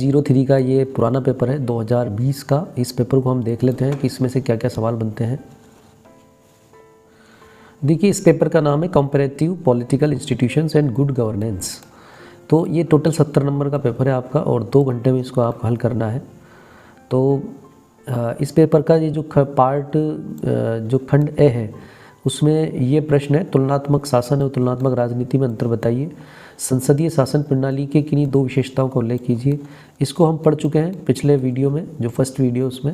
2023 का ये पुराना पेपर है 2020 का। इस पेपर को हम देख लेते हैं कि इसमें से क्या क्या सवाल बनते हैं। देखिए, इस पेपर का नाम है comparative political institutions and good governance. तो ये टोटल 70 नंबर का पेपर है आपका और 2 घंटे में इसको आप हल करना है। तो इस पेपर का ये जो जो खंड ए है उसमें ये प्रश्न है, तुलनात्मक शासन और तुलनात्मक राजनीति में अंतर बताइए। संसदीय शासन प्रणाली के किन्हीं 2 विशेषताओं का उल्लेख कीजिए। इसको हम पढ़ चुके हैं पिछले वीडियो में, जो फर्स्ट वीडियो उसमें।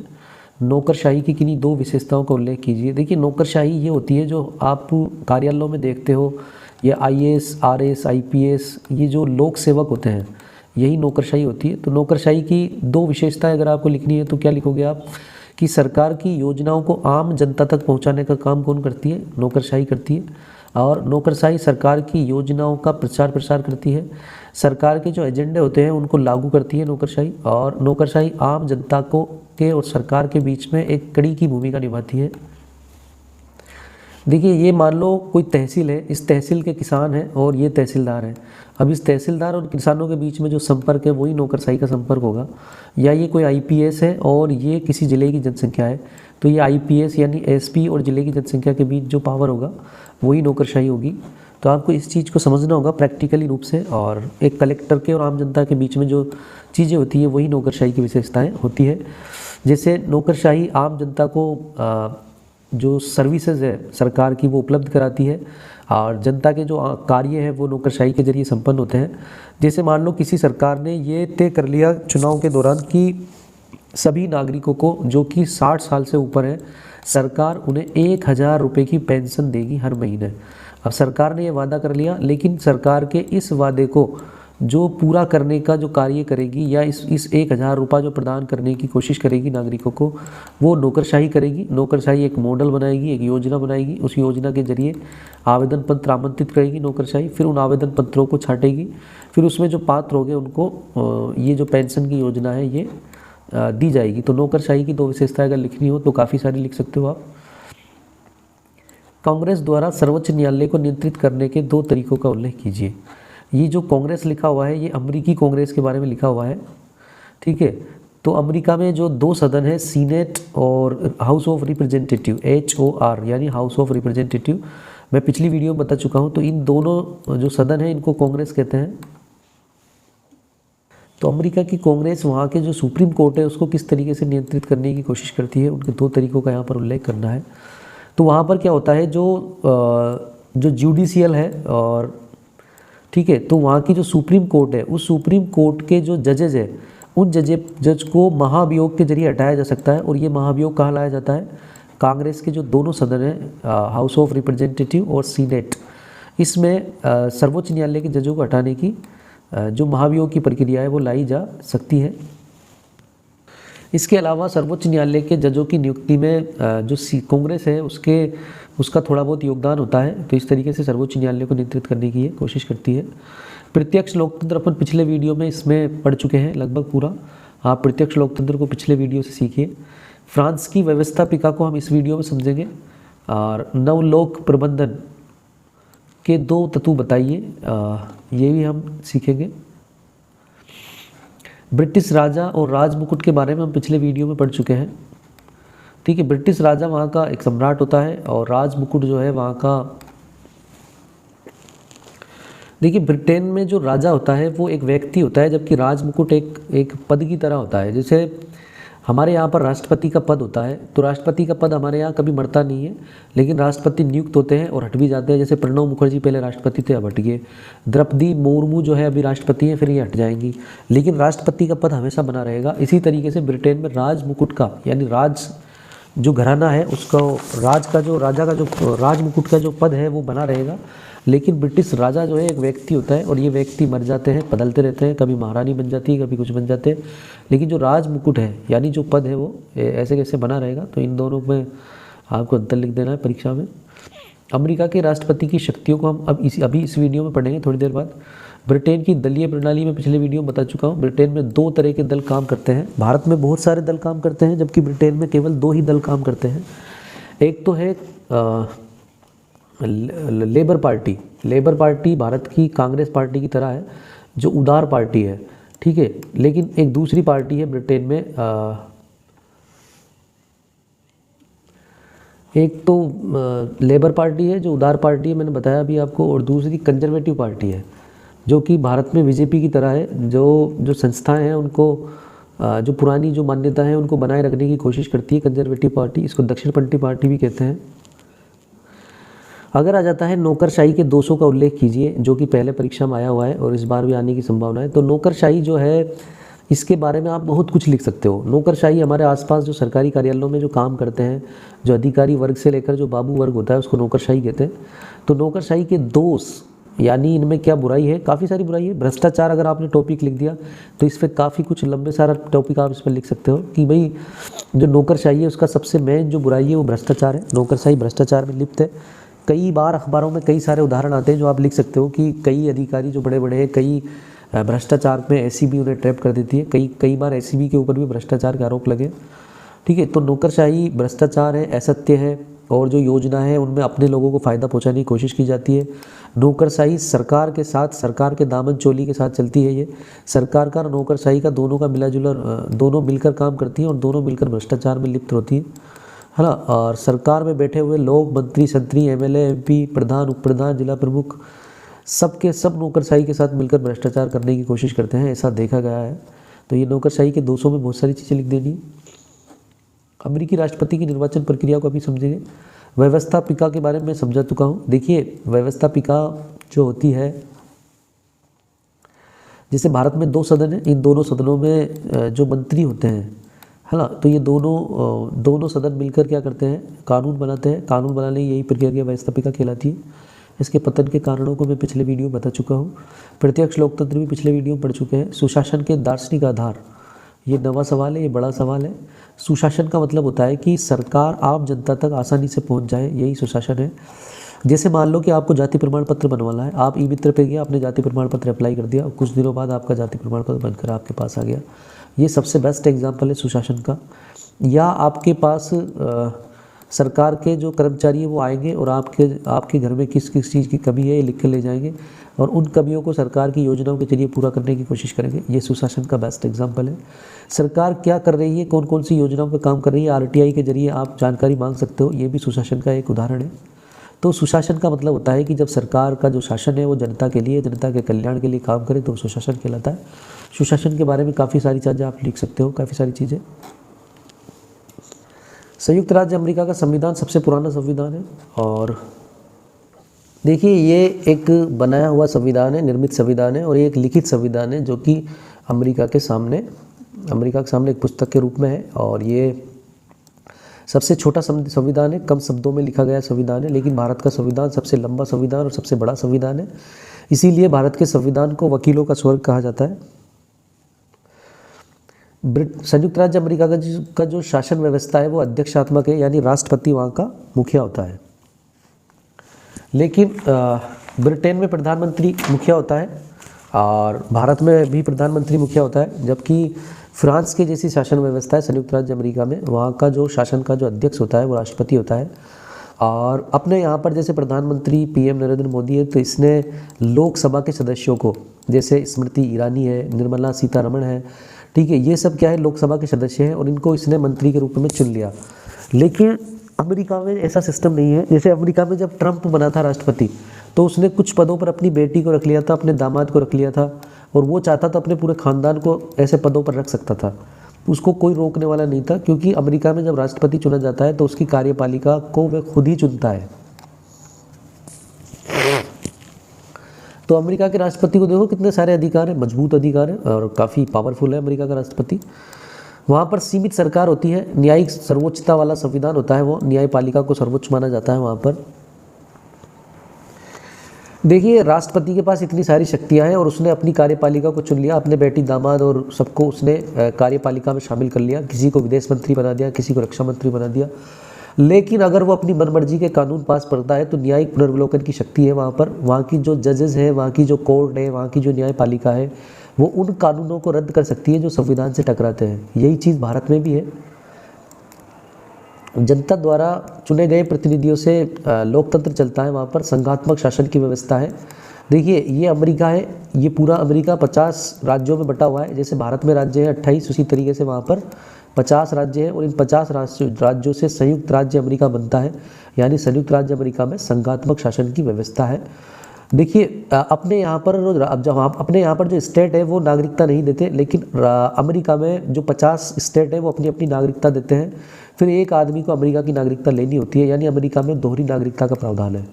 नौकरशाही की किन्हीं 2 विशेषताओं का उल्लेख कीजिए। देखिए, नौकरशाही ये होती है जो आप कार्यालयों में देखते हो, या IAS, RS, IPS, ये जो लोक सेवक होते हैं, यही नौकरशाही होती है। तो नौकरशाही की 2 विशेषताएं अगर आपको लिखनी है तो क्या लिखोगे आप कि सरकार की योजनाओं को आम जनता तक पहुंचाने का काम कौन करती है? नौकरशाही करती है। और नौकरशाही सरकार की योजनाओं का प्रचार प्रसार करती है। सरकार के जो एजेंडे होते हैं उनको लागू करती है नौकरशाही। और नौकरशाही आम जनता के और सरकार के बीच में एक कड़ी की भूमिका निभाती है। देखिए, ये मान लो कोई तहसील है, इस तहसील के किसान हैं और ये तहसीलदार हैं। अब इस तहसीलदार और किसानों के बीच में जो संपर्क है वही नौकरशाही का संपर्क होगा। या ये कोई IPS है और ये किसी ज़िले की जनसंख्या है, तो ये IPS यानी SP और ज़िले की जनसंख्या के बीच जो पावर होगा वही नौकरशाही होगी। तो आपको इस चीज़ को समझना होगा प्रैक्टिकली रूप से। और एक कलेक्टर के और आम जनता के बीच में जो चीज़ें होती है वही नौकरशाही की विशेषताएँ होती है। जैसे नौकरशाही आम जनता को जो सर्विसेज है सरकार की वो उपलब्ध कराती है, और जनता के जो कार्य हैं वो नौकरशाही के जरिए संपन्न होते हैं। जैसे मान लो किसी सरकार ने ये तय कर लिया चुनाव के दौरान कि सभी नागरिकों को जो कि 60 साल से ऊपर है, सरकार उन्हें 1000 रुपये की पेंशन देगी हर महीने। अब सरकार ने ये वादा कर लिया, लेकिन सरकार के इस वादे को जो पूरा करने का जो कार्य करेगी, या इस 1000 रुपये जो प्रदान करने की कोशिश करेगी नागरिकों को, वो नौकरशाही करेगी। नौकरशाही एक मॉडल बनाएगी, एक योजना बनाएगी, उस योजना के जरिए आवेदन पत्र आमंत्रित करेगी नौकरशाही। फिर उन आवेदन पत्रों को छांटेगी, फिर उसमें जो पात्र होंगे उनको ये जो पेंशन की योजना है ये दी जाएगी। तो नौकरशाही की 2 विशेषताएं अगर लिखनी हो तो काफ़ी सारी लिख सकते हो आप। कांग्रेस द्वारा सर्वोच्च न्यायालय को नियंत्रित करने के 2 तरीकों का उल्लेख कीजिए। ये जो कांग्रेस लिखा हुआ है ये अमेरिकी कांग्रेस के बारे में लिखा हुआ है, ठीक है। तो अमेरिका में जो 2 सदन है, सीनेट और हाउस ऑफ रिप्रेजेंटेटिव, HOR यानी हाउस ऑफ रिप्रेजेंटेटिव, मैं पिछली वीडियो में बता चुका हूँ। तो इन दोनों जो सदन है इनको कांग्रेस कहते हैं। तो अमेरिका की कांग्रेस वहाँ के जो सुप्रीम कोर्ट है उसको किस तरीके से नियंत्रित करने की कोशिश करती है, उनके 2 तरीकों का यहाँ पर उल्लेख करना है। तो वहाँ पर क्या होता है, जो जुडिशियल है और ठीक है, तो वहाँ की जो सुप्रीम कोर्ट है उस सुप्रीम कोर्ट के जो जजेज है उन जज को महाभियोग के जरिए हटाया जा सकता है। और ये महाभियोग कहाँ लाया जाता है? कांग्रेस के जो दोनों सदन हैं, हाउस ऑफ रिप्रेजेंटेटिव और सीनेट, इसमें सर्वोच्च न्यायालय के जजों को हटाने की जो महाभियोग की प्रक्रिया है वो लाई जा सकती है। इसके अलावा सर्वोच्च न्यायालय के जजों की नियुक्ति में जो कांग्रेस है उसका थोड़ा बहुत योगदान होता है। तो इस तरीके से सर्वोच्च न्यायालय को नियंत्रित करने की ये कोशिश करती है। प्रत्यक्ष लोकतंत्र अपन पिछले वीडियो में इसमें पढ़ चुके हैं लगभग पूरा। आप प्रत्यक्ष लोकतंत्र को पिछले वीडियो से सीखिए। फ्रांस की व्यवस्थापिका को हम इस वीडियो में समझेंगे। और नवलोक प्रबंधन के 2 तत्व बताइए, ये भी हम सीखेंगे। ब्रिटिश राजा और राजमुकुट के बारे में हम पिछले वीडियो में पढ़ चुके हैं, ठीक है। ब्रिटिश राजा वहाँ का एक सम्राट होता है और राजमुकुट जो है वहाँ का, देखिए ब्रिटेन में जो राजा होता है वो एक व्यक्ति होता है, जबकि राजमुकुट एक पद की तरह होता है। जैसे हमारे यहाँ पर राष्ट्रपति का पद होता है, तो राष्ट्रपति का पद हमारे यहाँ कभी मरता नहीं है, लेकिन राष्ट्रपति नियुक्त होते हैं और हट भी जाते हैं। जैसे प्रणब मुखर्जी पहले राष्ट्रपति थे, अब हट गए। द्रौपदी मुर्मू जो है अभी राष्ट्रपति हैं, फिर ये हट जाएंगी, लेकिन राष्ट्रपति का पद हमेशा बना रहेगा। इसी तरीके से ब्रिटेन में राजमुकुट का यानी राज जो घराना है उसका राजमुकुट का जो पद है वो बना रहेगा। लेकिन ब्रिटिश राजा जो है एक व्यक्ति होता है और ये व्यक्ति मर जाते हैं, बदलते रहते हैं, कभी महारानी बन जाती है, कभी कुछ बन जाते हैं, लेकिन जो राजमुकुट है यानी जो पद है वो ऐसे कैसे बना रहेगा। तो इन दोनों में आपको अंतर लिख देना है परीक्षा में। अमेरिका के राष्ट्रपति की शक्तियों को हम अभी इस वीडियो में पढ़ेंगे थोड़ी देर बाद। ब्रिटेन की दलीय प्रणाली में पिछले वीडियो में बता चुका हूँ। ब्रिटेन में 2 तरह के दल काम करते हैं। भारत में बहुत सारे दल काम करते हैं, जबकि ब्रिटेन में केवल 2 ही दल काम करते हैं। एक तो है labour party. Labour party Bharat की कांग्रेस पार्टी की तरह है, जो उदार पार्टी है। ठीक है। लेकिन एक दूसरी पार्टी है ब्रिटेन में, एक तो लेबर पार्टी है जो उदार पार्टी है, मैंने बताया अभी आपको, और दूसरी कंजर्वेटिव पार्टी है जो कि भारत में बीजेपी की तरह है, जो संस्थाएं हैं उनको जो पुरानी जो मान्यता है उनको बनाए रखने की कोशिश करती है कंजर्वेटिव पार्टी। इसको दक्षिणपंथी पार्टी भी कहते हैं। अगर आ जाता है नौकरशाही के दोषों का उल्लेख कीजिए, जो कि पहले परीक्षा में आया हुआ है और इस बार भी आने की संभावना है। तो नौकरशाही जो है, इसके बारे में आप बहुत कुछ लिख सकते हो। नौकरशाही हमारे आसपास जो सरकारी कार्यालयों में जो काम करते हैं, जो अधिकारी वर्ग से लेकर जो बाबू वर्ग होता है, उसको नौकरशाही कहते हैं। तो नौकरशाही के दोष, यानी इनमें क्या बुराई है, काफ़ी सारी बुराई है। भ्रष्टाचार अगर आपने टॉपिक लिख दिया तो इस पर काफ़ी कुछ लंबे सारा टॉपिक आप इस पर लिख सकते हो कि भाई जो नौकरशाही है उसका सबसे मेन जो बुराई है वो भ्रष्टाचार है। नौकरशाही भ्रष्टाचार में लिप्त है। कई बार अखबारों में कई सारे उदाहरण आते हैं जो आप लिख सकते हो कि कई अधिकारी जो बड़े बड़े हैं, कई भ्रष्टाचार में एसीबी उन्हें ट्रैप कर देती है। कई बार एसीबी के ऊपर भी भ्रष्टाचार के आरोप लगे। ठीक है, तो नौकरशाही भ्रष्टाचार है, असत्य है, और जो योजना है उनमें अपने लोगों को फ़ायदा पहुंचाने की कोशिश की जाती है। नौकरशाही सरकार के साथ, सरकार के दामन चोली के साथ चलती है। ये सरकार का और नौकरशाही का दोनों का मिलाजुला, दोनों मिलकर काम करती है और दोनों मिलकर भ्रष्टाचार में लिप्त होती है ना। और सरकार में बैठे हुए लोग, मंत्री संतरी, एमएलए, एमपी, प्रधान, उप प्रधान, जिला प्रमुख, सबके सब नौकरशाही के साथ मिलकर भ्रष्टाचार करने की कोशिश करते हैं, ऐसा देखा गया है। तो ये नौकरशाही के दोषों में बहुत सारी चीज़ें लिख देनी है। अमेरिकी राष्ट्रपति की निर्वाचन प्रक्रिया को अभी समझेंगे। व्यवस्थापिका के बारे में समझा चुका हूँ। देखिए, व्यवस्थापिका जो होती है, जैसे भारत में 2 सदन है, इन दोनों सदनों में जो मंत्री होते हैं, है ना, तो ये दोनों सदन मिलकर क्या करते हैं, कानून बनाते हैं। कानून बनाने की यही प्रक्रिया व्यवस्थापिका कहलाती है। इसके पतन के कारणों को मैं पिछले वीडियो में बता चुका हूँ। प्रत्यक्ष लोकतंत्र भी पिछले वीडियो में पढ़ चुके हैं। सुशासन के दार्शनिक आधार, ये नवा सवाल है, ये बड़ा सवाल है। सुशासन का मतलब होता है कि सरकार आम जनता तक आसानी से पहुंच जाए, यही सुशासन है। जैसे मान लो कि आपको जाति प्रमाण पत्र बनवाना है, आप ई मित्र पे गया, आपने जाति प्रमाण पत्र अप्लाई कर दिया, कुछ दिनों बाद आपका जाति प्रमाण पत्र बनकर आपके पास आ गया। ये सबसे बेस्ट एग्जाम्पल है सुशासन का। या आपके पास सरकार के जो कर्मचारी है वो आएंगे और आपके घर में किस किस चीज़ की कमी है ये लिख कर ले जाएंगे और उन कमियों को सरकार की योजनाओं के जरिए पूरा करने की कोशिश करेंगे। ये सुशासन का बेस्ट एग्जाम्पल है। सरकार क्या कर रही है, कौन कौन सी योजनाओं पर काम कर रही है, आरटीआई के जरिए आप जानकारी मांग सकते हो। ये भी सुशासन का एक उदाहरण है। तो सुशासन का मतलब होता है कि जब सरकार का जो शासन है वो जनता के लिए, जनता के कल्याण के लिए काम करे तो सुशासन कहलाता है। सुशासन के बारे में काफ़ी सारी चीज़ें आप लिख सकते हो, काफ़ी सारी चीज़ें। संयुक्त राज्य अमेरिका का संविधान सबसे पुराना संविधान है। और देखिए, ये एक बनाया हुआ संविधान है, निर्मित संविधान है, और ये एक लिखित संविधान है जो कि अमेरिका के सामने एक पुस्तक के रूप में है। और ये सबसे छोटा संविधान है, कम शब्दों में लिखा गया संविधान है। लेकिन भारत का संविधान सबसे लंबा संविधान और सबसे बड़ा संविधान है। इसीलिए भारत के संविधान को वकीलों का स्वर्ग कहा जाता है। संयुक्त राज्य अमेरिका का जो शासन व्यवस्था है वो अध्यक्षात्मक है, यानी राष्ट्रपति वहाँ का मुखिया होता है। लेकिन ब्रिटेन में प्रधानमंत्री मुखिया होता है और भारत में भी प्रधानमंत्री मुखिया होता है। जबकि फ्रांस के जैसी शासन व्यवस्था है संयुक्त राज्य अमेरिका में, वहाँ का जो शासन का जो अध्यक्ष होता है वो राष्ट्रपति होता है। और अपने यहाँ पर जैसे प्रधानमंत्री पीएम नरेंद्र मोदी है, तो इसने लोकसभा के सदस्यों को, जैसे स्मृति ईरानी है, निर्मला सीतारमण है, ठीक है, ये सब क्या है, लोकसभा के सदस्य हैं और इनको इसने मंत्री के रूप में चुन लिया। लेकिन अमेरिका में ऐसा सिस्टम नहीं है। जैसे अमेरिका में जब ट्रंप बना था राष्ट्रपति, तो उसने कुछ पदों पर अपनी बेटी को रख लिया था, अपने दामाद को रख लिया था, और वो चाहता था अपने पूरे ख़ानदान को ऐसे पदों पर रख सकता था। उसको कोई रोकने वाला नहीं था, क्योंकि अमेरिका में जब राष्ट्रपति चुना जाता है तो उसकी कार्यपालिका को वह खुद ही चुनता है। तो अमेरिका के राष्ट्रपति को देखो कितने सारे अधिकार हैं, मजबूत अधिकार है और काफ़ी पावरफुल है अमेरिका का राष्ट्रपति। वहाँ पर सीमित सरकार होती है, न्यायिक सर्वोच्चता वाला संविधान होता है, वो न्यायपालिका को सर्वोच्च माना जाता है वहाँ पर। देखिए, राष्ट्रपति के पास इतनी सारी शक्तियाँ हैं और उसने अपनी कार्यपालिका को चुन लिया, अपने बेटी दामाद और सबको उसने कार्यपालिका में शामिल कर लिया। किसी को विदेश मंत्री बना दिया, किसी को रक्षा मंत्री बना दिया। लेकिन अगर वो अपनी मनमर्जी के कानून पास करता है तो न्यायिक पुनर्विलोकन की शक्ति है वहाँ पर। वहाँ की जो जजेस हैं, वहाँ की जो कोर्ट है, वहाँ की जो न्यायपालिका है, वो उन कानूनों को रद्द कर सकती है जो संविधान से टकराते हैं। यही चीज़ भारत में भी है। जनता द्वारा चुने गए प्रतिनिधियों से लोकतंत्र चलता है, वहाँ पर संघात्मक शासन की व्यवस्था है। देखिए ये अमेरिका है, ये पूरा अमेरिका 50 राज्यों में बटा हुआ है। जैसे भारत में राज्य है 28, उसी तरीके से वहाँ पर 50 राज्य हैं और इन 50 राज्यों से संयुक्त राज्य अमेरिका बनता है। यानी संयुक्त राज्य अमेरिका में संघात्मक शासन की व्यवस्था है। देखिए अपने यहाँ पर अब जब अपने यहाँ पर जो स्टेट है वो नागरिकता नहीं देते, लेकिन अमेरिका में जो 50 स्टेट है वो अपनी अपनी नागरिकता देते हैं। फिर एक आदमी को अमेरिका की नागरिकता लेनी होती है, यानी अमेरिका में दोहरी नागरिकता का प्रावधान है।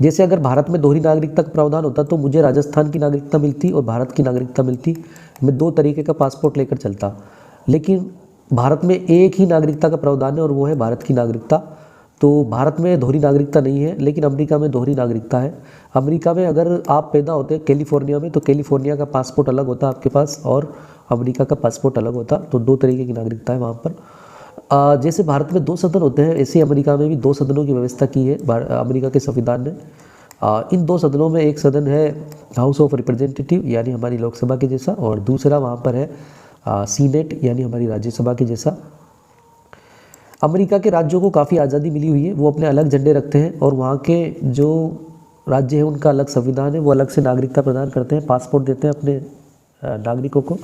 जैसे अगर भारत में दोहरी नागरिकता का प्रावधान होता तो मुझे राजस्थान की नागरिकता मिलती और भारत की नागरिकता मिलती, मैं 2 तरीके का पासपोर्ट लेकर चलता। लेकिन भारत में एक ही नागरिकता का प्रावधान है और वो है भारत की नागरिकता। तो भारत में दोहरी नागरिकता नहीं है, लेकिन अमेरिका में दोहरी नागरिकता है। अमेरिका में अगर आप पैदा होते कैलिफोर्निया में तो कैलिफोर्निया का पासपोर्ट अलग होता आपके पास और अमेरिका का पासपोर्ट अलग होता। तो 2 तरीके की नागरिकता है वहाँ पर। जैसे भारत में 2 सदन होते हैं, ऐसे अमेरिका में भी 2 सदनों की व्यवस्था की है अमेरिका के संविधान ने। इन 2 सदनों में एक सदन है हाउस ऑफ रिप्रेजेंटेटिव यानी हमारी लोकसभा के जैसा, और दूसरा वहाँ पर है सीनेट यानी हमारी राज्यसभा के जैसा। अमेरिका के राज्यों को काफ़ी आज़ादी मिली हुई है, वो अपने अलग झंडे रखते हैं और वहाँ के जो राज्य है उनका अलग संविधान है, वो अलग से नागरिकता प्रदान करते हैं, पासपोर्ट देते हैं अपने नागरिकों को।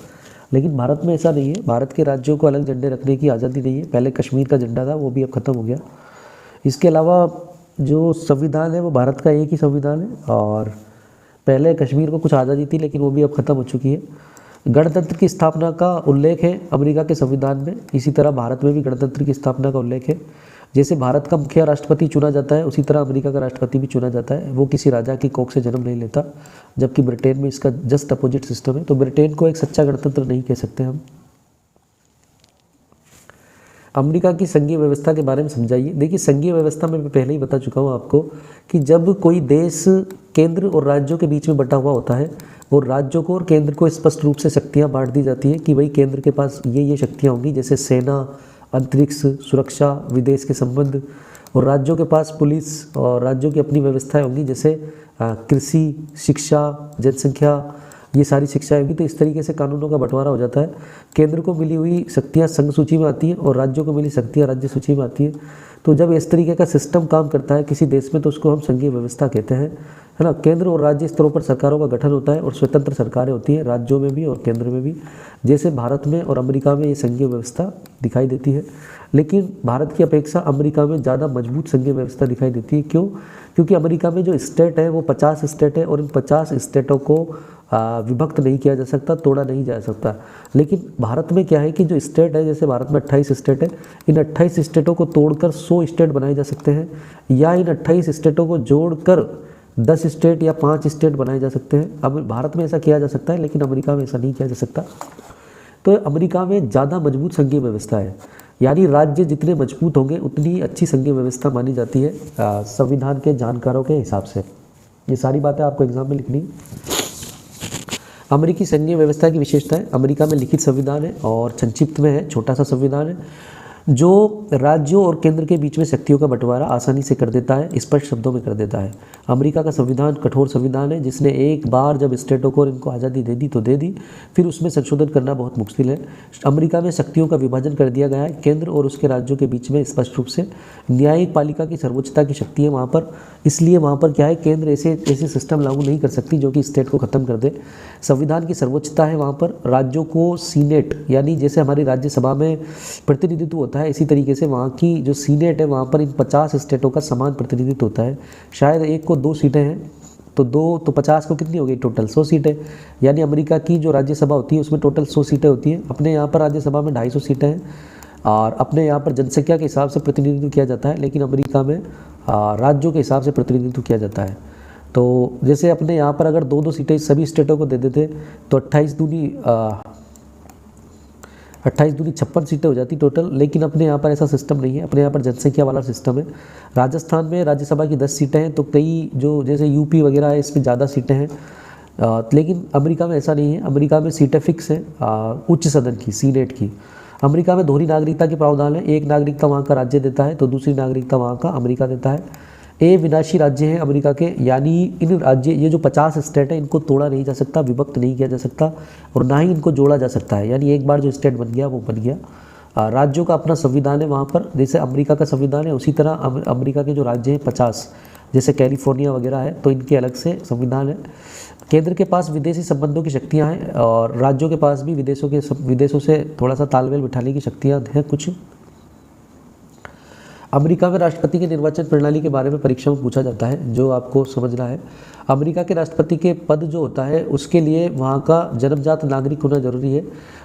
लेकिन भारत में ऐसा नहीं है, भारत के राज्यों को अलग झंडे रखने की आज़ादी नहीं है। पहले कश्मीर का झंडा था, वो भी अब ख़त्म हो गया। इसके अलावा जो संविधान है वो भारत का एक ही संविधान है, और पहले कश्मीर को कुछ आज़ादी थी लेकिन वो भी अब ख़त्म हो चुकी है। गणतंत्र की स्थापना का उल्लेख है अमेरिका के संविधान में, इसी तरह भारत में भी गणतंत्र की स्थापना का उल्लेख है। जैसे भारत का मुखिया राष्ट्रपति चुना जाता है, उसी तरह अमेरिका का राष्ट्रपति भी चुना जाता है। वो किसी राजा की कोख से जन्म नहीं लेता, जबकि ब्रिटेन में इसका जस्ट अपोजिट सिस्टम है। तो ब्रिटेन को एक सच्चा गणतंत्र नहीं कह सकते हम। अमेरिका की संघीय व्यवस्था के बारे में समझाइए। देखिए संघीय व्यवस्था में मैं पहले ही बता चुका हूँ आपको कि जब कोई देश केंद्र और राज्यों के बीच में बटा हुआ होता है और राज्यों को और केंद्र को स्पष्ट रूप से शक्तियाँ बांट दी जाती है कि भाई केंद्र के पास ये शक्तियाँ होंगी, जैसे सेना, अंतरिक्ष सुरक्षा, विदेश के संबंध, और राज्यों के पास पुलिस और राज्यों की अपनी व्यवस्थाएं होंगी, जैसे कृषि, शिक्षा, जनसंख्या, ये सारी शिक्षाएं होगी। तो इस तरीके से कानूनों का बंटवारा हो जाता है। केंद्र को मिली हुई शक्तियाँ संघ सूची में आती हैं और राज्यों को मिली शक्तियाँ राज्य सूची में आती हैं। तो जब इस तरीके का सिस्टम काम करता है किसी देश में तो उसको हम संघीय व्यवस्था कहते हैं, है ना। केंद्र और राज्य स्तरों पर सरकारों का गठन होता है और स्वतंत्र सरकारें होती हैं राज्यों में भी और केंद्र में भी। जैसे भारत में और अमेरिका में ये संघीय व्यवस्था दिखाई देती है, लेकिन भारत की अपेक्षा अमेरिका में ज़्यादा मजबूत संघीय व्यवस्था दिखाई देती है। क्यों? क्योंकि अमेरिका में जो स्टेट है वो 50 स्टेट है और इन 50 स्टेटों को विभक्त नहीं किया जा सकता, तोड़ा नहीं जा सकता। लेकिन भारत में क्या है कि जो स्टेट है, जैसे भारत में 28 स्टेट है, इन 28 स्टेटों को तोड़कर 100 स्टेट बनाए जा सकते हैं, या इन 28 स्टेटों को जोड़कर 10 स्टेट या 5 स्टेट बनाए जा सकते हैं। अब भारत में ऐसा किया जा सकता है, लेकिन अमेरिका में ऐसा नहीं किया जा सकता। तो अमेरिका में ज़्यादा मजबूत संघीय व्यवस्था है, यानी राज्य जितने मजबूत होंगे उतनी अच्छी संघीय व्यवस्था मानी जाती है संविधान के जानकारों के हिसाब से। ये सारी बातें आपको एग्जाम में लिखनी है। अमेरिकी संघीय व्यवस्था की विशेषता है, अमेरिका में लिखित संविधान है और संक्षिप्त में है, छोटा सा संविधान है जो राज्यों और केंद्र के बीच में शक्तियों का बंटवारा आसानी से कर देता है, स्पष्ट शब्दों में कर देता है। अमेरिका का संविधान कठोर संविधान है, जिसने एक बार जब स्टेटों को और इनको आज़ादी दे दी तो दे दी, फिर उसमें संशोधन करना बहुत मुश्किल है। अमेरिका में शक्तियों का विभाजन कर दिया गया है, केंद्र और उसके राज्यों के बीच में स्पष्ट रूप से। न्यायिक पालिका की सर्वोच्चता की शक्ति है वहाँ पर, इसलिए वहाँ पर क्या है, केंद्र ऐसे सिस्टम लागू नहीं कर सकती जो कि स्टेट को ख़त्म कर दे। संविधान की सर्वोच्चता है वहाँ पर। राज्यों को सीनेट, यानी जैसे हमारी राज्यसभा में प्रतिनिधित्व होता है, इसी तरीके से वहाँ की जो सीनेट है वहाँ पर इन 50 स्टेटों का समान प्रतिनिधित्व होता है। शायद एक को 2 सीटें हैं, तो 2 तो 50 को कितनी हो गई टोटल 100 सीटें। यानी अमेरिका की जो राज्यसभा होती है उसमें टोटल 100 सीटें होती हैं। अपने यहाँ पर राज्यसभा में 250 सीटें हैं और अपने यहाँ पर जनसंख्या के हिसाब से प्रतिनिधित्व किया जाता है, लेकिन अमेरिका में राज्यों के हिसाब से प्रतिनिधित्व किया जाता है। तो जैसे अपने यहाँ पर अगर 2-2 सीटें सभी स्टेटों को दे देते तो 28 दूनी 56 सीटें हो जाती टोटल, लेकिन अपने यहाँ पर ऐसा सिस्टम नहीं है। अपने यहाँ पर जनसंख्या वाला सिस्टम है। राजस्थान में राज्यसभा की 10 सीटें हैं, तो कई जो जैसे यूपी वगैरह है इसमें ज़्यादा सीटें हैं, लेकिन अमेरिका में ऐसा नहीं है। अमेरिका में सीटें फिक्स हैं उच्च सदन की, सीनेट की। अमेरिका में दोहरी नागरिकता के प्रावधान है, एक नागरिकता वहाँ का राज्य देता है तो दूसरी नागरिकता वहाँ का अमेरिका देता है। ये विनाशी राज्य हैं अमेरिका के, यानी इन राज्य ये जो 50 स्टेट है इनको तोड़ा नहीं जा सकता, विभक्त नहीं किया जा सकता और ना ही इनको जोड़ा जा सकता है। यानी एक बार जो स्टेट बन गया वो बन गया। राज्यों का अपना संविधान है वहाँ पर, जैसे अमेरिका का संविधान है उसी तरह अमेरिका के जो राज्य हैं 50, जैसे कैलिफोर्निया वगैरह है, तो इनके अलग से संविधान है। केंद्र के पास विदेशी संबंधों की शक्तियाँ हैं और राज्यों के पास भी विदेशों से थोड़ा सा तालमेल बिठाने की शक्तियाँ हैं कुछ। अमेरिका में राष्ट्रपति के निर्वाचन प्रणाली के बारे में परीक्षा में पूछा जाता है, जो आपको समझना है। अमेरिका के राष्ट्रपति के पद जो होता है उसके लिए वहाँ का जन्मजात नागरिक होना जरूरी है।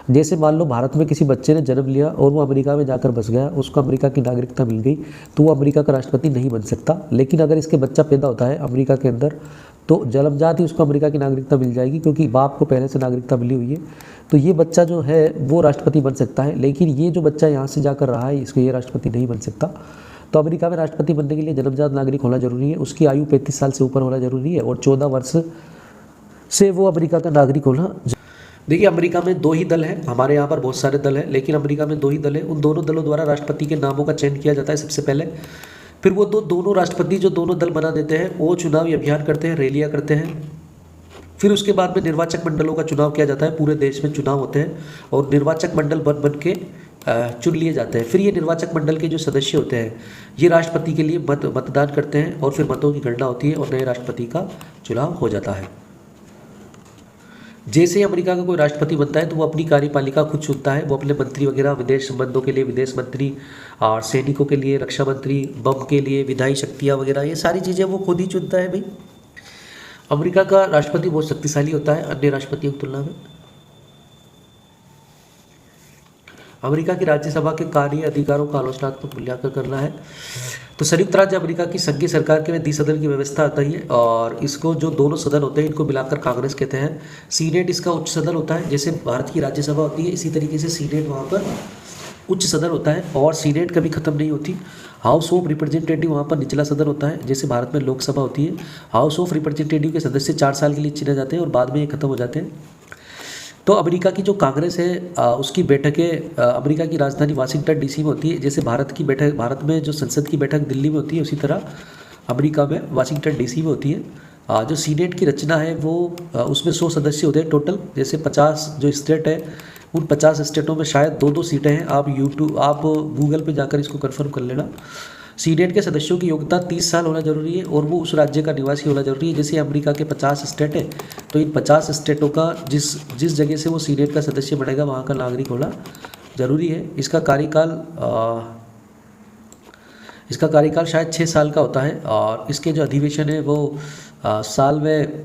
जैसे मान लो भारत में किसी बच्चे ने जन्म लिया और वो अमेरिका में जाकर बस गया, उसको अमेरिका की नागरिकता मिल गई, तो वो अमेरिका का राष्ट्रपति नहीं बन सकता। लेकिन अगर इसके बच्चा पैदा होता है अमेरिका के अंदर, तो जन्मजात ही उसको अमेरिका की नागरिकता मिल जाएगी, क्योंकि बाप को पहले से नागरिकता मिली हुई है। तो ये बच्चा जो है वो राष्ट्रपति बन सकता है, लेकिन ये जो बच्चा यहाँ से जाकर रहा है इसको ये राष्ट्रपति नहीं बन सकता। तो अमेरिका में राष्ट्रपति बनने के लिए जन्मजात नागरिक होना जरूरी है, उसकी आयु 35 साल से ऊपर होना जरूरी है और 14 वर्ष से वो अमेरिका का नागरिक होना। देखिए, अमेरिका में 2 ही दल हैं, हमारे यहाँ पर बहुत सारे दल हैं, लेकिन अमेरिका में 2 ही दल हैं। उन दोनों दलों द्वारा राष्ट्रपति के नामों का चयन किया जाता है सबसे पहले। फिर वो दोनों राष्ट्रपति जो दोनों दल बना देते हैं वो चुनावी अभियान करते हैं, रैलियाँ करते हैं। फिर उसके बाद में निर्वाचक मंडलों का चुनाव किया जाता है, पूरे देश में चुनाव होते हैं और निर्वाचक मंडल बन के चुन लिए जाते हैं। फिर ये निर्वाचक मंडल के जो सदस्य होते हैं ये राष्ट्रपति के लिए मतदान करते हैं और फिर मतों की गणना होती है और नए राष्ट्रपति का चुनाव हो जाता है। जैसे ही अमेरिका का कोई राष्ट्रपति बनता है तो वो अपनी कार्यपालिका खुद चुनता है। वो अपने मंत्री वगैरह, विदेश संबंधों के लिए विदेश मंत्री और सैनिकों के लिए रक्षा मंत्री, बम के लिए विधायी शक्तियाँ वगैरह, ये सारी चीज़ें वो खुद ही चुनता है भाई। अमेरिका का राष्ट्रपति बहुत शक्तिशाली होता है अन्य राष्ट्रपतियों की तुलना में। अमेरिका की राज्यसभा के कार्य अधिकारों का आलोचनात्मक मूल्यांकन करना है। तो संयुक्त राज्य अमेरिका की संघीय सरकार के में द्विसदन की व्यवस्था आती है और इसको जो दोनों सदन होते हैं इनको मिलाकर कांग्रेस कहते हैं। सीनेट इसका उच्च सदन होता है, जैसे भारत की राज्यसभा होती है इसी तरीके से सीनेट वहाँ पर उच्च सदन होता है और सीनेट कभी खत्म नहीं होती। हाउस ऑफ रिप्रेजेंटेटिव वहाँ पर निचला सदन होता है, जैसे भारत में लोकसभा होती है। हाउस ऑफ रिप्रेजेंटेटिव के सदस्य 4 साल के लिए चुने जाते हैं और बाद में ये खत्म हो जाते हैं। तो अमेरिका की जो कांग्रेस है उसकी बैठकें अमेरिका की राजधानी वाशिंगटन डीसी में होती है। जैसे भारत में जो संसद की बैठक दिल्ली में होती है, उसी तरह अमेरिका में वाशिंगटन डीसी में होती है। जो सीनेट की रचना है वो उसमें 100 सदस्य होते हैं टोटल। जैसे 50 जो स्टेट है उन 50 स्टेटों में शायद 2-2 सीटें हैं। आप गूगल पे जाकर इसको कन्फर्म कर लेना। सीनेट के सदस्यों की योग्यता 30 साल होना जरूरी है और वो उस राज्य का निवासी होना जरूरी है। जैसे अमेरिका के 50 स्टेट हैं तो इन 50 स्टेटों का जिस जगह से वो सीनेट का सदस्य बनेगा वहाँ का नागरिक होना जरूरी है। इसका कार्यकाल शायद 6 साल का होता है और इसके जो अधिवेशन है वो साल में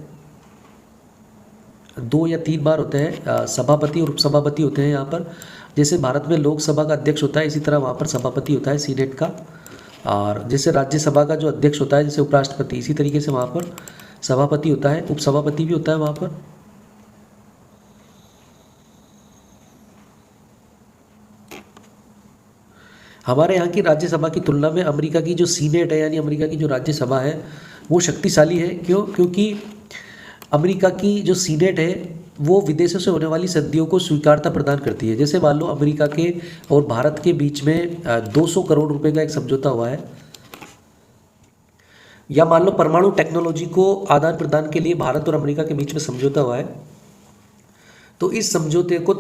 2 या 3 बार होते हैं। सभापति और उपसभापति होते हैं यहाँ पर। जैसे भारत में लोकसभा का अध्यक्ष होता है इसी तरह वहाँ पर सभापति होता है सीनेट का। और जैसे राज्यसभा का जो अध्यक्ष होता है जैसे उपराष्ट्रपति, इसी तरीके से वहाँ पर सभापति होता है, उपसभापति भी होता है वहाँ पर। हमारे यहाँ की राज्यसभा की तुलना में अमेरिका की जो सीनेट है यानी अमेरिका की जो राज्यसभा है वो शक्तिशाली है। क्योंकि अमेरिका की जो सीनेट है वो विदेशों से होने वाली संधियों को स्वीकारता प्रदान करती है। जैसे मान लो अमेरिका के और भारत के बीच में 200 करोड़ रुपए का एक समझौता हुआ है, या मान लो परमाणु टेक्नोलॉजी को आदान प्रदान के लिए भारत और अमेरिका के बीच में समझौता हुआ है, तो इस समझौते का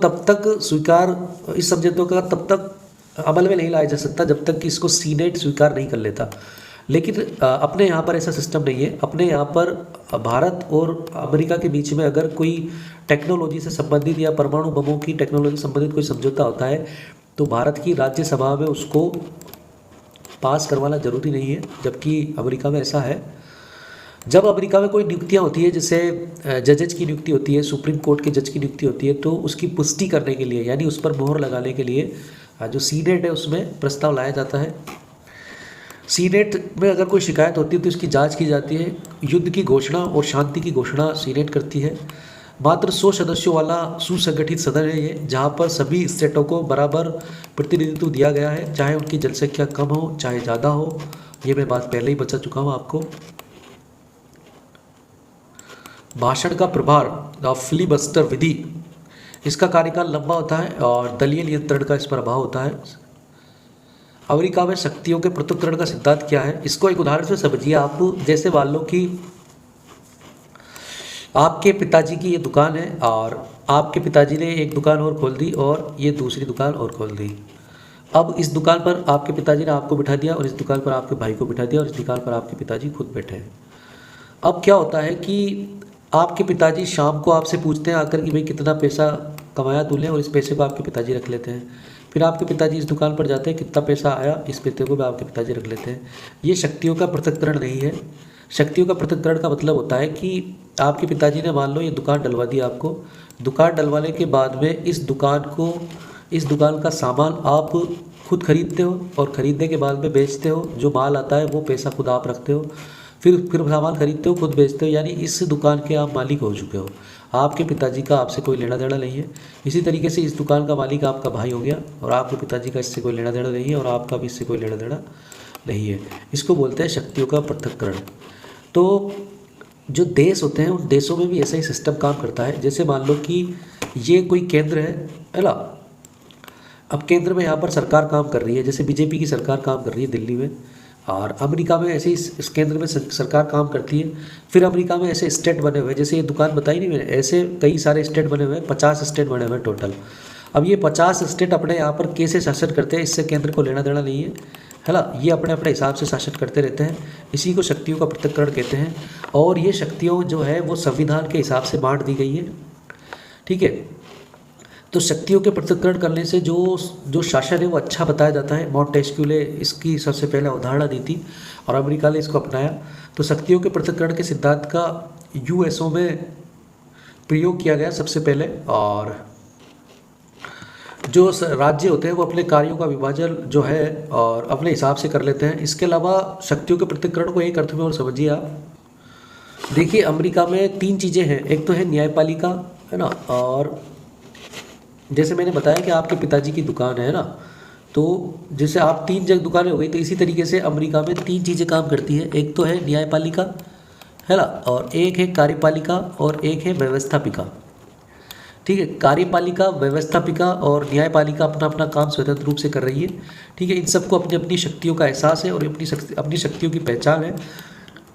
तब तक अमल में नहीं लाया जा सकता जब तक कि इसको सीनेट स्वीकार नहीं कर लेता। लेकिन अपने यहाँ पर ऐसा सिस्टम नहीं है। अपने यहाँ पर भारत और अमेरिका के बीच में अगर कोई टेक्नोलॉजी से संबंधित या परमाणु बमों की टेक्नोलॉजी से संबंधित कोई समझौता होता है तो भारत की राज्यसभा में उसको पास करवाना जरूरी नहीं है, जबकि अमेरिका में ऐसा है। जब अमेरिका में कोई नियुक्तियाँ होती है, जैसे जजेज की नियुक्ति होती है, सुप्रीम कोर्ट के जज की नियुक्ति होती है, तो उसकी पुष्टि करने के लिए यानी उस पर मोहर लगाने के लिए जो सीनेट है उसमें प्रस्ताव लाया जाता है। सीनेट में अगर कोई शिकायत होती है तो इसकी जांच की जाती है। युद्ध की घोषणा और शांति की घोषणा सीनेट करती है। मात्र 100 सदस्यों वाला सुसंगठित सदन है ये, जहाँ पर सभी स्टेटों को बराबर प्रतिनिधित्व दिया गया है, चाहे उनकी जनसंख्या कम हो चाहे ज़्यादा हो। ये मैं बात पहले ही बता चुका हूँ आपको। भाषण का प्रभार फिलिबस्टर विधि, इसका कार्यकाल लंबा होता है और दलीय नियंत्रण का इस पर अभाव होता है। अमेरिका में शक्तियों के पृथक्करण का सिद्धांत क्या है, इसको एक उदाहरण से समझिए आप। जैसे मान लो कि आपके पिताजी की ये दुकान है और आपके पिताजी ने एक दुकान और खोल दी और ये दूसरी दुकान और खोल दी। अब इस दुकान पर आपके पिताजी ने आपको बिठा दिया और इस दुकान पर आपके भाई को बिठा दिया और इस दुकान पर आपके पिताजी खुद बैठे हैं। अब क्या होता है कि आपके पिताजी शाम को आपसे पूछते हैं आकर कि भाई कितना पैसा कमाया तूने, और इस पैसे को आपके पिताजी रख लेते हैं। फिर आपके पिताजी इस दुकान पर जाते हैं, कितना पैसा आया, इस पैसे को भी आपके पिताजी रख लेते हैं। ये शक्तियों का पृथक्करण नहीं है। शक्तियों का पृथक्करण का मतलब होता है कि आपके पिताजी ने मान लो ये दुकान डलवा दी आपको, दुकान डलवाने के बाद में इस दुकान का सामान आप खुद खरीदते हो और ख़रीदने के बाद में बेचते हो। जो माल आता है वो पैसा खुद आप रखते हो, फिर सामान खरीदते हो, खुद बेचते हो, यानी इस दुकान के आप मालिक हो चुके हो। आपके पिताजी का आपसे कोई लेना देना नहीं है। इसी तरीके से इस दुकान का मालिक आपका भाई हो गया और आपके पिताजी का इससे कोई लेना देना नहीं है और आपका भी इससे कोई लेना देना नहीं है। इसको बोलते हैं शक्तियों का पृथक्करण। तो जो देश होते हैं उन देशों में भी ऐसा ही सिस्टम काम करता है। जैसे मान लो कि ये कोई केंद्र है ना, अब केंद्र में यहाँ पर सरकार काम कर रही है, जैसे बीजेपी की सरकार काम कर रही है दिल्ली में, और अमेरिका में ऐसे ही इस केंद्र में सरकार काम करती है। फिर अमेरिका में ऐसे स्टेट बने हुए हैं, जैसे ये दुकान बताई नहीं मैंने, ऐसे कई सारे स्टेट बने हुए हैं, 50 स्टेट बने हुए हैं टोटल। अब ये 50 स्टेट अपने यहाँ पर कैसे शासन करते हैं, इससे केंद्र को लेना देना नहीं है ना। ये अपने अपने हिसाब से शासन करते रहते हैं। इसी को शक्तियों का पृथक्करण कहते हैं। और ये शक्तियों जो है वो संविधान के हिसाब से बांट दी गई है, ठीक है। तो शक्तियों के पृथक्करण करने से जो शासन है वो अच्छा बताया जाता है। मॉन्टेस्क्यू ने इसकी सबसे पहले अवधारणा दी थी और अमेरिका ने इसको अपनाया। तो शक्तियों के पृथक्करण के सिद्धांत का यूएसओ में प्रयोग किया गया सबसे पहले, और जो राज्य होते हैं वो अपने कार्यों का विभाजन जो है और अपने हिसाब से कर लेते हैं। इसके अलावा शक्तियों के पृथक्करण को एक अर्थ में और समझिए आप। देखिए अमेरिका में 3 चीज़ें हैं। एक तो है न्यायपालिका, है ना, और जैसे मैंने बताया कि आपके पिताजी की दुकान है ना, तो जैसे आप 3 जगह दुकानें हो गई, तो इसी तरीके से अमेरिका में 3 चीज़ें काम करती है। एक तो है न्यायपालिका, है ना, और एक है कार्यपालिका और एक है व्यवस्थापिका, ठीक है। कार्यपालिका, व्यवस्थापिका और न्यायपालिका अपना अपना काम स्वतंत्र रूप से कर रही है, ठीक है। इन सबको अपनी अपनी शक्तियों का एहसास है और अपनी शक्तियों की पहचान है।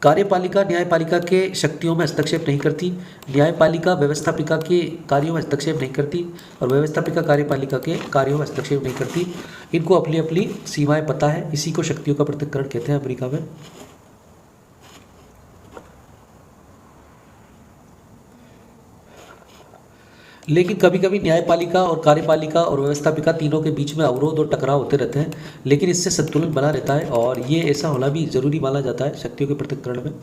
कार्यपालिका न्यायपालिका के शक्तियों में हस्तक्षेप नहीं करती, न्यायपालिका व्यवस्थापिका के कार्यों में हस्तक्षेप नहीं करती और व्यवस्थापिका कार्यपालिका के कार्यों में हस्तक्षेप नहीं करती। इनको अपनी अपनी सीमाएं पता है। इसी को शक्तियों का पृथक्करण कहते हैं अमेरिका में। लेकिन कभी कभी न्यायपालिका और कार्यपालिका और व्यवस्थापिका तीनों के बीच में अवरोध और टकराव होते रहते हैं, लेकिन इससे संतुलन बना रहता है और ये ऐसा होना भी जरूरी माना जाता है शक्तियों के पृथक्करण में।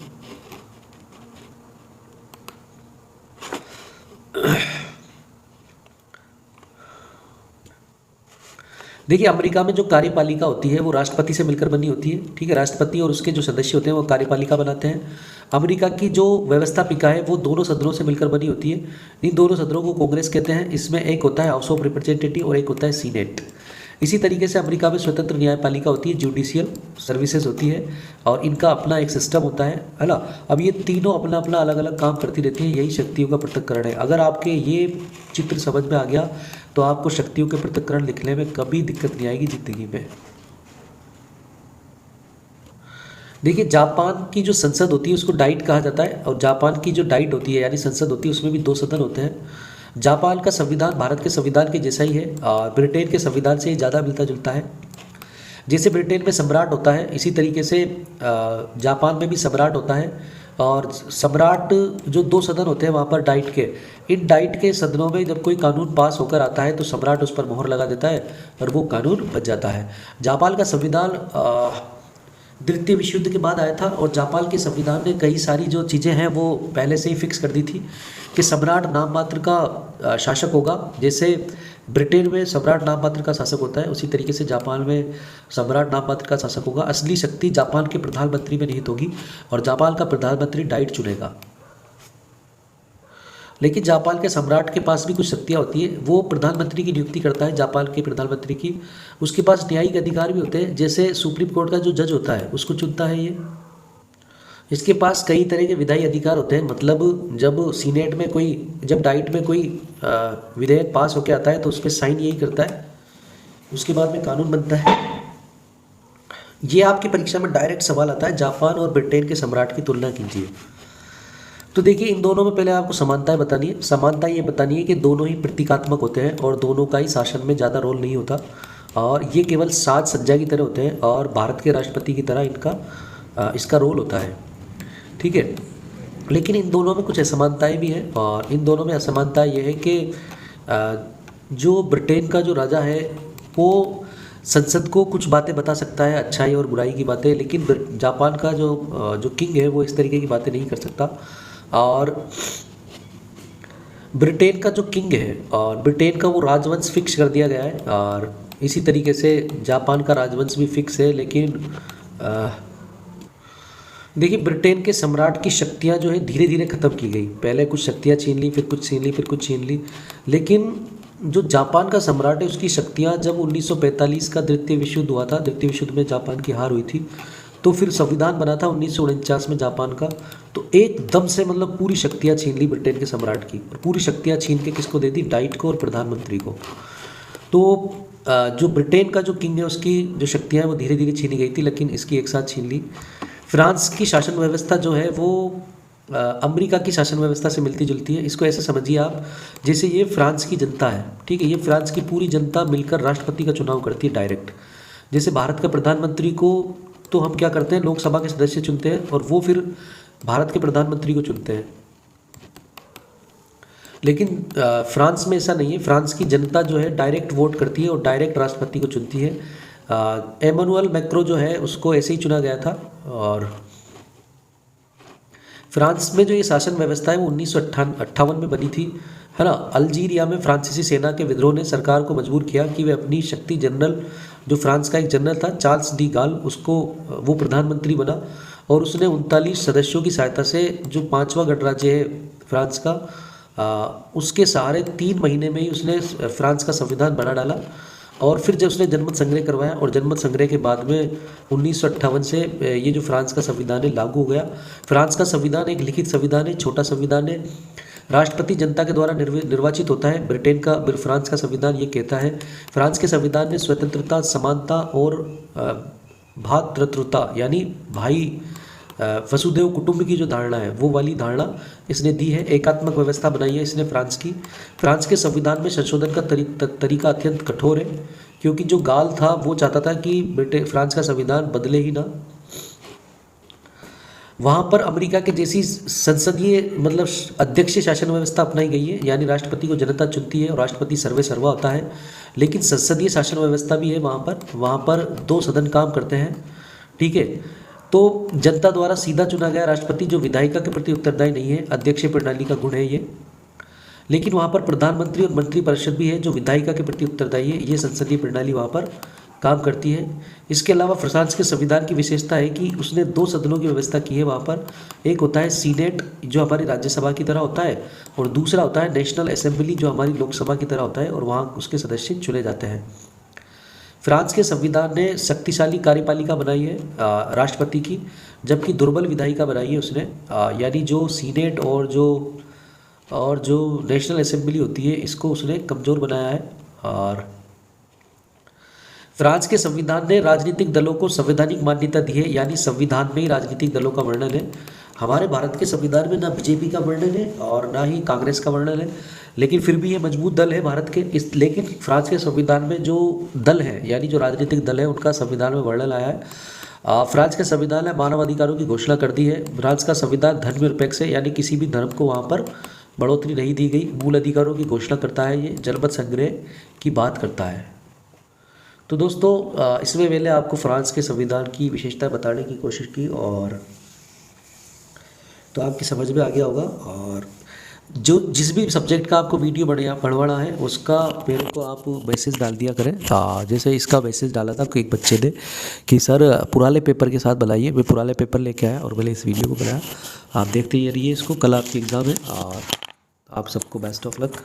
देखिए अमेरिका में जो कार्यपालिका होती है वो राष्ट्रपति से मिलकर बनी होती है, ठीक है। राष्ट्रपति और उसके जो सदस्य होते हैं वो कार्यपालिका बनाते हैं। अमेरिका की जो व्यवस्थापिका है वो दोनों सदनों से मिलकर बनी होती है। इन दोनों सदनों को कांग्रेस कहते हैं। इसमें एक होता है हाउस ऑफ रिप्रेजेंटेटिव और एक होता है सीनेट। इसी तरीके से अमेरिका में स्वतंत्र न्यायपालिका होती है, जुडिशियल सर्विसेज होती है और इनका अपना एक सिस्टम होता है ना। अब ये तीनों अपना अपना अलग अलग काम करती रहती हैं। यही शक्तियों का पृथक्करण है। अगर आपके ये चित्र समझ में आ गया तो आपको शक्तियों के पृथक्करण लिखने में कभी दिक्कत नहीं आएगी जिंदगी में। देखिए जापान की जो संसद होती है उसको डाइट कहा जाता है और जापान की जो डाइट होती है यानी संसद होती है उसमें भी 2 सदन होते हैं। जापान का संविधान भारत के संविधान के जैसा ही है और ब्रिटेन के संविधान से ज़्यादा मिलता जुलता है। जैसे ब्रिटेन में सम्राट होता है इसी तरीके से जापान में भी सम्राट होता है और सम्राट जो 2 सदन होते हैं वहाँ पर डाइट के, इन डाइट के सदनों में जब कोई कानून पास होकर आता है तो सम्राट उस पर मोहर लगा देता है और वो कानून बन जाता है। जापान का संविधान द्वितीय विश्व युद्ध के बाद आया था और जापान के संविधान ने कई सारी जो चीज़ें हैं वो पहले से ही फिक्स कर दी थी कि सम्राट नाम मात्र का शासक होगा। जैसे ब्रिटेन में सम्राट नाम मात्र का शासक होता है उसी तरीके से जापान में सम्राट नाम मात्र का शासक होगा। असली शक्ति जापान के प्रधानमंत्री में निहित होगी और जापान का प्रधानमंत्री डाइट चुनेगा। लेकिन जापान के सम्राट के पास भी कुछ शक्तियाँ होती है। वो प्रधानमंत्री की नियुक्ति करता है जापान के प्रधानमंत्री की। उसके पास न्यायिक अधिकार भी होते हैं, जैसे सुप्रीम कोर्ट का जो जज होता है उसको चुनता है ये। इसके पास कई तरह के विधायी अधिकार होते हैं, मतलब जब सीनेट में जब डाइट में कोई विधेयक पास होकर आता है तो उस पर साइन यही करता है, उसके बाद में कानून बनता है। ये आपकी परीक्षा में डायरेक्ट सवाल आता है, जापान और ब्रिटेन के सम्राट की तुलना कीजिए। तो देखिए इन दोनों में पहले आपको समानताएं बतानी है। समानता ये बतानी है कि दोनों ही प्रतीकात्मक होते हैं और दोनों का ही शासन में ज़्यादा रोल नहीं होता और ये केवल साज सज्जा की तरह होते हैं और भारत के राष्ट्रपति की तरह इसका रोल होता है, ठीक है। लेकिन इन दोनों में कुछ असमानताएं भी हैं, और इन दोनों में असमानता ये है कि जो ब्रिटेन का जो राजा है वो संसद को कुछ बातें बता सकता है, अच्छाई और बुराई की बातें, लेकिन जापान का जो किंग है वो इस तरीके की बातें नहीं कर सकता। और ब्रिटेन का जो किंग है और ब्रिटेन का वो राजवंश फिक्स कर दिया गया है, और इसी तरीके से जापान का राजवंश भी फिक्स है। लेकिन देखिए, ब्रिटेन के सम्राट की शक्तियाँ जो है धीरे धीरे ख़त्म की गई। पहले कुछ शक्तियाँ छीन ली, फिर कुछ छीन ली, फिर कुछ छीन ली। लेकिन जो जापान का सम्राट है उसकी शक्तियाँ, जब 1945 का द्वितीय विश्व युद्ध हुआ था, द्वितीय विश्व युद्ध में जापान की हार हुई थी, तो फिर संविधान बना था 1949 में जापान का, तो एकदम से मतलब पूरी शक्तियाँ छीन ली ब्रिटेन के सम्राट की, और पूरी शक्तियाँ छीन के किसको दे दी? डाइट को और प्रधानमंत्री को। तो जो ब्रिटेन का जो किंग है उसकी जो शक्तियाँ हैं वो धीरे धीरे छीनी गई थी, लेकिन इसकी एक साथ छीन ली। फ्रांस की शासन व्यवस्था जो है वो अमेरिका की शासन व्यवस्था से मिलती जुलती है। इसको ऐसे समझिए आप, जैसे ये फ्रांस की जनता है, ठीक है, ये फ्रांस की पूरी जनता मिलकर राष्ट्रपति का चुनाव करती है डायरेक्ट। जैसे भारत का प्रधानमंत्री को तो हम क्या करते हैं, लोकसभा के सदस्य चुनते हैं और वो फिर भारत के प्रधानमंत्री को चुनते हैं। लेकिन फ्रांस में ऐसा नहीं है। फ्रांस की जनता जो है डायरेक्ट वोट करती है और डायरेक्ट राष्ट्रपति को चुनती है। एमानुएल मैक्रो जो है उसको ऐसे ही चुना गया था। और फ्रांस में जो ये शासन व्यवस्था है वो 1958 में बनी थी, है ना। अल्जीरिया में फ्रांसीसी सेना के विद्रोह ने सरकार को मजबूर किया कि वे अपनी शक्ति जनरल, जो फ्रांस का एक जनरल था चार्ल्स डी गाल, उसको वो प्रधानमंत्री बना, और उसने 39 सदस्यों की सहायता से जो 5वां गणराज्य है फ्रांस का, उसके सहारे 3 महीने में ही उसने फ्रांस का संविधान बना डाला। और फिर जब उसने जनमत संग्रह करवाया, और जनमत संग्रह के बाद में 1958 से ये जो फ्रांस का संविधान है लागू हो गया। फ्रांस का संविधान एक लिखित संविधान है, छोटा संविधान है, राष्ट्रपति जनता के द्वारा निर्वाचित होता है। फ्रांस का संविधान ये कहता है, फ्रांस के संविधान ने स्वतंत्रता, समानता और भ्रातृत्वता यानी भाई वसुधैव कुटुंब की जो धारणा है वो वाली धारणा इसने दी है। एकात्मक व्यवस्था बनाई है इसने फ्रांस की। फ्रांस के संविधान में संशोधन का तरीका अत्यंत कठोर है, क्योंकि जो गाल था वो चाहता था कि फ्रांस का संविधान बदले ही ना। वहाँ पर अमेरिका के जैसी संसदीय मतलब अध्यक्षीय शासन व्यवस्था अपनाई गई है, यानी राष्ट्रपति को जनता चुनती है और राष्ट्रपति सर्वे सर्वा होता है। लेकिन संसदीय शासन व्यवस्था भी है वहाँ पर 2 सदन काम करते हैं, ठीक है। तो जनता द्वारा सीधा चुना गया राष्ट्रपति जो विधायिका के प्रति उत्तरदायी नहीं है, अध्यक्षीय प्रणाली का गुण है ये। लेकिन वहाँ पर प्रधानमंत्री और मंत्री परिषद भी है जो विधायिका के प्रति उत्तरदायी है। ये संसदीय प्रणाली वहाँ पर काम करती है। इसके अलावा फ्रांस के संविधान की विशेषता है कि उसने 2 सदनों की व्यवस्था की है वहाँ पर। एक होता है सीनेट जो हमारी राज्यसभा की तरह होता है, और दूसरा होता है नेशनल असेंबली जो हमारी लोकसभा की तरह होता है, और वहाँ उसके सदस्य चुने जाते हैं। फ्रांस के संविधान ने शक्तिशाली कार्यपालिका बनाई है राष्ट्रपति की, जबकि दुर्बल विधायिका बनाई है उसने, यानी जो सीनेट और जो नेशनल असेंबली होती है इसको उसने कमज़ोर बनाया है। और फ्रांस के संविधान ने राजनीतिक दलों को संवैधानिक मान्यता दी है, यानी संविधान में ही राजनीतिक दलों का वर्णन है। हमारे भारत के संविधान में ना बीजेपी का वर्णन है और ना ही कांग्रेस का वर्णन है, लेकिन फिर भी ये मजबूत दल है भारत के। लेकिन फ्रांस के संविधान में जो दल है यानी जो राजनीतिक दल है उनका संविधान में वर्णन आया है। फ्रांस के संविधान ने मानव अधिकारों की घोषणा कर दी है। फ्रांस का संविधान धर्मनिरपेक्ष है, यानी किसी भी धर्म को वहाँ पर बढ़ोतरी नहीं दी गई। मूल अधिकारों की घोषणा करता है, ये जनमत संग्रह की बात करता है। तो दोस्तों इसमें मैंने आपको फ्रांस के संविधान की विशेषता बताने की कोशिश की, और तो आपकी समझ में आ गया होगा। और जो जिस भी सब्जेक्ट का आपको वीडियो बनवाना है उसका मेरे को आप मैसेज डाल दिया करें। जैसे इसका मैसेज डाला था कि एक बच्चे ने कि सर पुराने पेपर के साथ बनाइए। मैं पुराने पेपर लेके आया और मैंने इस वीडियो को बनाया। आप देखते ही रहिए इसको। कल आपकी एग्ज़ाम है और आप सबको बेस्ट ऑफ लक।